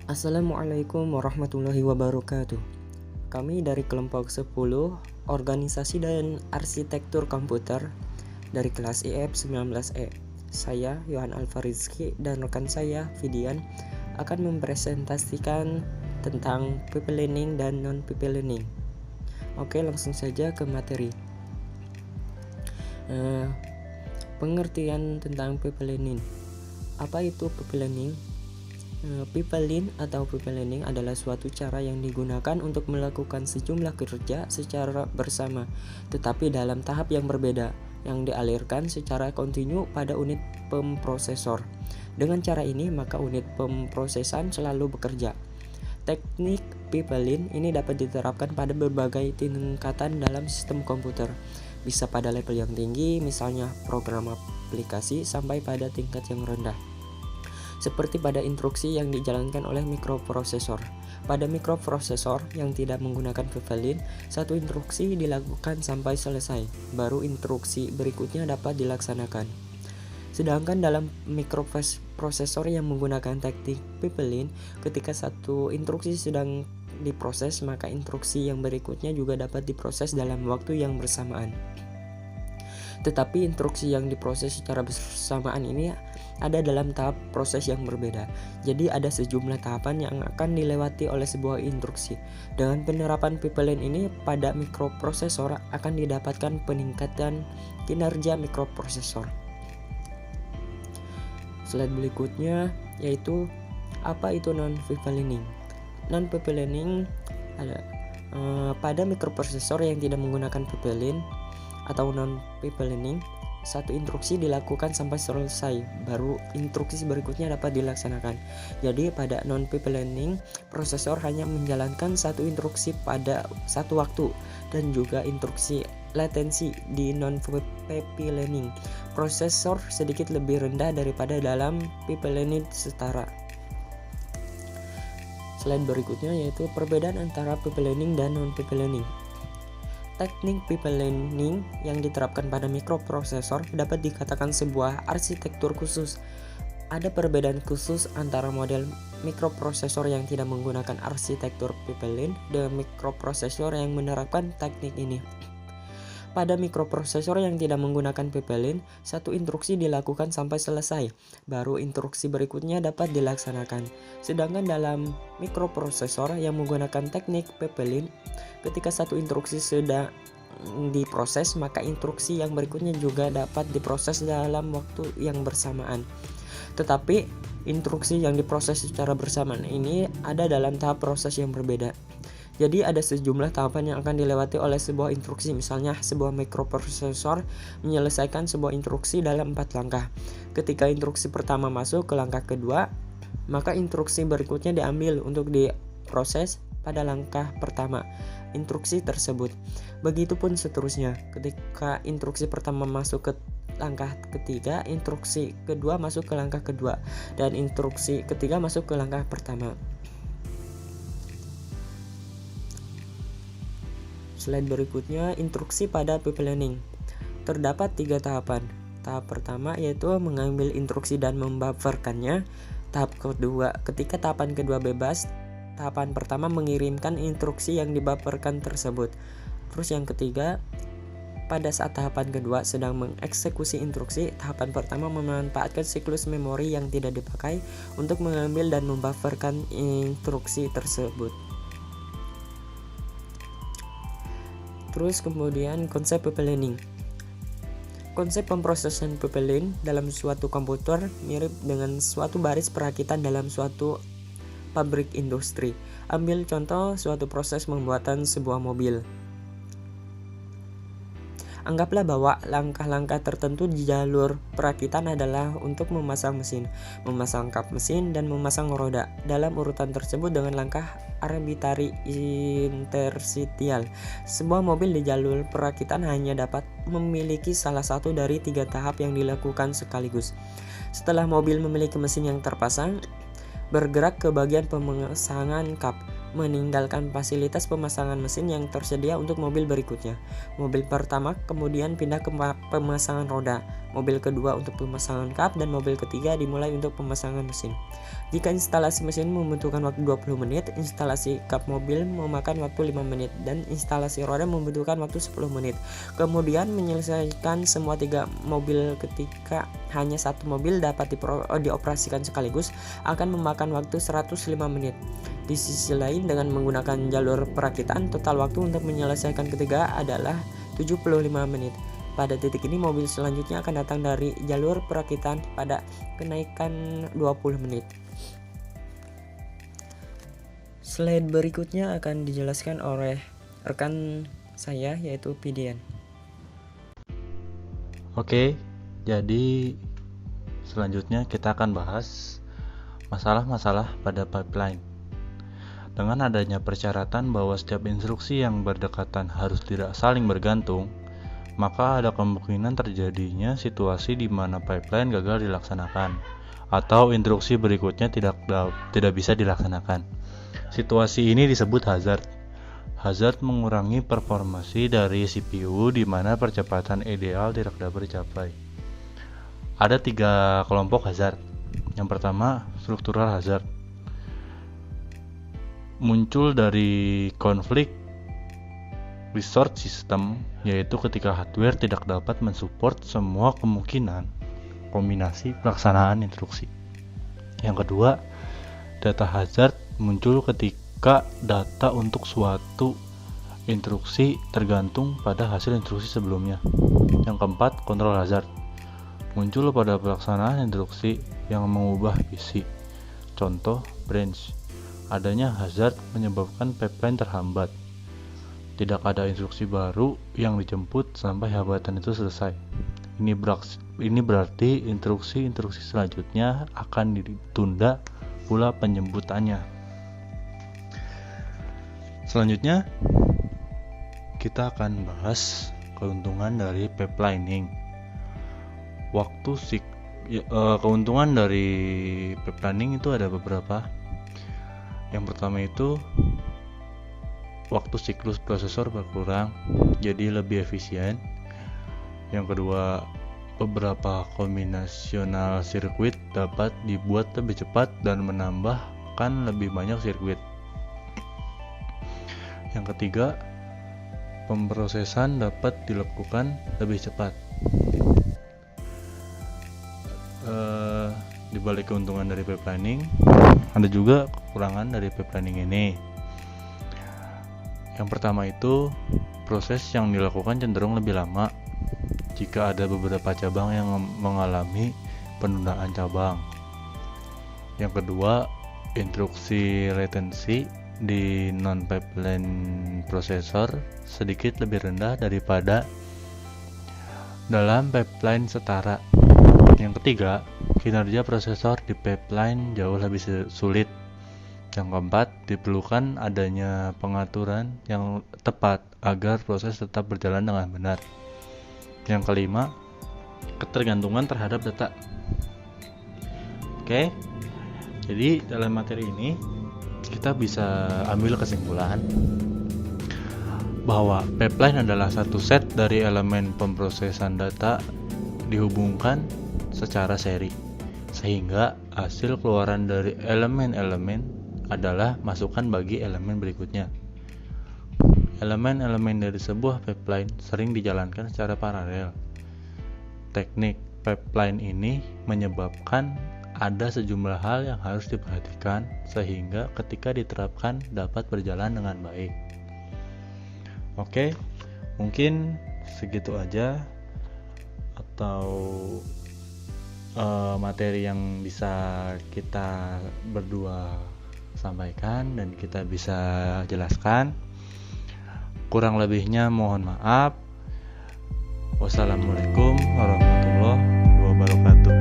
Assalamualaikum warahmatullahi wabarakatuh. Kami dari kelompok 10 Organisasi dan Arsitektur Komputer dari kelas IF 19E. Saya Yohan Alfarizki dan rekan saya Fidian akan mempresentasikan tentang people learning dan non people learning. Oke, langsung saja ke materi. Pengertian tentang people learning. Apa itu people learning? People learning atau people learning adalah suatu cara yang digunakan untuk melakukan sejumlah kerja secara bersama, tetapi dalam tahap yang berbeda, yang dialirkan secara kontinu pada unit pemprosesor. Dengan cara ini, maka unit pemprosesan selalu bekerja. Teknik people learning ini dapat diterapkan pada berbagai tingkatan dalam sistem komputer, bisa pada level yang tinggi, misalnya program aplikasi, sampai pada tingkat yang rendah, seperti pada instruksi yang dijalankan oleh mikroprosesor. Pada mikroprosesor yang tidak menggunakan people learning, satu instruksi dilakukan sampai selesai, baru instruksi berikutnya dapat dilaksanakan. Sedangkan dalam mikroprosesor yang menggunakan teknik people learning, ketika satu instruksi sedang diproses, maka instruksi yang berikutnya juga dapat diproses dalam waktu yang bersamaan. Tetapi instruksi yang diproses secara bersamaan ini ada dalam tahap proses yang berbeda. Jadi ada sejumlah tahapan yang akan dilewati oleh sebuah instruksi. Dengan penerapan people learning ini pada mikroprosesor akan didapatkan peningkatan kinerja mikroprosesor. Slide berikutnya yaitu apa itu non people learning. Non people learning ada pada mikroprosesor yang tidak menggunakan people learning atau non people learning, satu instruksi dilakukan sampai selesai, baru instruksi berikutnya dapat dilaksanakan. Jadi pada non people learning, prosesor hanya menjalankan satu instruksi pada satu waktu, dan juga instruksi latensi di non people learning prosesor sedikit lebih rendah daripada dalam people learning setara. Slide berikutnya yaitu perbedaan antara people learning dan non people learning. Teknik people learning yang diterapkan pada mikroprosesor dapat dikatakan sebuah arsitektur khusus. Ada perbedaan khusus antara model mikroprosesor yang tidak menggunakan arsitektur people learning dan mikroprosesor yang menerapkan teknik ini. Pada mikroprosesor yang tidak menggunakan people learning, satu instruksi dilakukan sampai selesai, baru instruksi berikutnya dapat dilaksanakan. Sedangkan dalam mikroprosesor yang menggunakan teknik people learning, ketika satu instruksi sudah diproses, maka instruksi yang berikutnya juga dapat diproses dalam waktu yang bersamaan. Tetapi instruksi yang diproses secara bersamaan ini ada dalam tahap proses yang berbeda. Jadi ada sejumlah tahapan yang akan dilewati oleh sebuah instruksi. Misalnya sebuah mikroprosesor menyelesaikan sebuah instruksi dalam 4 langkah. Ketika instruksi pertama masuk ke langkah kedua, maka instruksi berikutnya diambil untuk diproses pada langkah pertama instruksi tersebut. Begitupun seterusnya. Ketika instruksi pertama masuk ke langkah ketiga, instruksi kedua masuk ke langkah kedua, dan instruksi ketiga masuk ke langkah pertama. Slide berikutnya, instruksi pada people learning. Terdapat 3 tahapan. Tahap pertama yaitu mengambil instruksi dan membufferkannya. Tahap kedua, ketika tahapan kedua bebas, tahapan pertama mengirimkan instruksi yang dibufferkan tersebut. Terus yang ketiga, pada saat tahapan kedua sedang mengeksekusi instruksi, tahapan pertama memanfaatkan siklus memori yang tidak dipakai untuk mengambil dan membufferkan instruksi tersebut. Terus kemudian konsep people learning. Konsep pemrosesan people learning dalam suatu komputer mirip dengan suatu baris perakitan dalam suatu pabrik industri. Ambil contoh suatu proses pembuatan sebuah mobil. Anggaplah bahwa langkah-langkah tertentu di jalur perakitan adalah untuk memasang mesin, memasang kap mesin, dan memasang roda dalam urutan tersebut dengan langkah arbitrari interstitial. Sebuah mobil di jalur perakitan hanya dapat memiliki salah satu dari 3 tahap yang dilakukan sekaligus. Setelah mobil memiliki mesin yang terpasang, bergerak ke bagian pemasangan kap, meninggalkan fasilitas pemasangan mesin yang tersedia untuk mobil berikutnya. Mobil pertama kemudian pindah ke pemasangan roda, mobil kedua untuk pemasangan kap, dan mobil ketiga dimulai untuk pemasangan mesin. Jika instalasi mesin membutuhkan waktu 20 menit, instalasi kap mobil memakan waktu 5 menit, dan instalasi roda membutuhkan waktu 10 menit. Kemudian menyelesaikan semua 3 mobil ketika hanya satu mobil dapat dioperasikan sekaligus akan memakan waktu 105 menit. Di sisi lain, dengan menggunakan jalur perakitan, total waktu untuk menyelesaikan ketiga adalah 75 menit. Pada titik ini, mobil selanjutnya akan datang dari jalur perakitan pada kenaikan 20 menit. Slide berikutnya akan dijelaskan oleh rekan saya, yaitu Pidian. Oke, jadi selanjutnya kita akan bahas masalah-masalah pada pipeline. Dengan adanya persyaratan bahwa setiap instruksi yang berdekatan harus tidak saling bergantung, maka ada kemungkinan terjadinya situasi di mana pipeline gagal dilaksanakan atau instruksi berikutnya tidak bisa dilaksanakan. Situasi ini disebut hazard. Hazard mengurangi performasi dari CPU di mana percepatan ideal tidak dapat dicapai. Ada 3 kelompok hazard. Yang pertama, struktural hazard. Muncul dari konflik resource system, yaitu ketika hardware tidak dapat mensupport semua kemungkinan kombinasi pelaksanaan instruksi. Yang kedua, data hazard muncul ketika data untuk suatu instruksi tergantung pada hasil instruksi sebelumnya. Yang keempat, control hazard muncul pada pelaksanaan instruksi yang mengubah isi. Contoh, branch. Adanya hazard menyebabkan pipeline terhambat. Tidak ada instruksi baru yang dijemput sampai hambatan itu selesai. Ini berarti instruksi selanjutnya akan ditunda pula penjemputannya. Selanjutnya kita akan bahas keuntungan dari pipelining. Keuntungan dari pipelining itu ada beberapa. Yang pertama itu waktu siklus prosesor berkurang, jadi lebih efisien. Yang kedua, beberapa kombinasional sirkuit dapat dibuat lebih cepat dan menambahkan lebih banyak sirkuit. Yang ketiga, pemrosesan dapat dilakukan lebih cepat. Di balik keuntungan dari pipelining, ada juga kekurangan dari pipelining ini. Yang pertama itu, proses yang dilakukan cenderung lebih lama jika ada beberapa cabang yang mengalami penundaan cabang. Yang kedua, instruksi latency di non-pipeline prosesor sedikit lebih rendah daripada dalam pipeline setara. Yang ketiga, kinerja prosesor di pipeline jauh lebih sulit. Yang keempat, diperlukan adanya pengaturan yang tepat agar proses tetap berjalan dengan benar. Yang kelima, ketergantungan terhadap data. Oke, jadi dalam materi ini kita bisa ambil kesimpulan bahwa pipeline adalah satu set dari elemen pemrosesan data dihubungkan secara seri, sehingga hasil keluaran dari elemen-elemen adalah masukan bagi elemen berikutnya. Elemen-elemen dari sebuah pipeline sering dijalankan secara paralel. Teknik pipeline ini menyebabkan ada sejumlah hal yang harus diperhatikan sehingga ketika diterapkan dapat berjalan dengan baik. Oke, mungkin segitu aja atau materi yang bisa kita berdua sampaikan dan kita bisa jelaskan. Kurang lebihnya mohon maaf. Wassalamualaikum warahmatullahi wabarakatuh.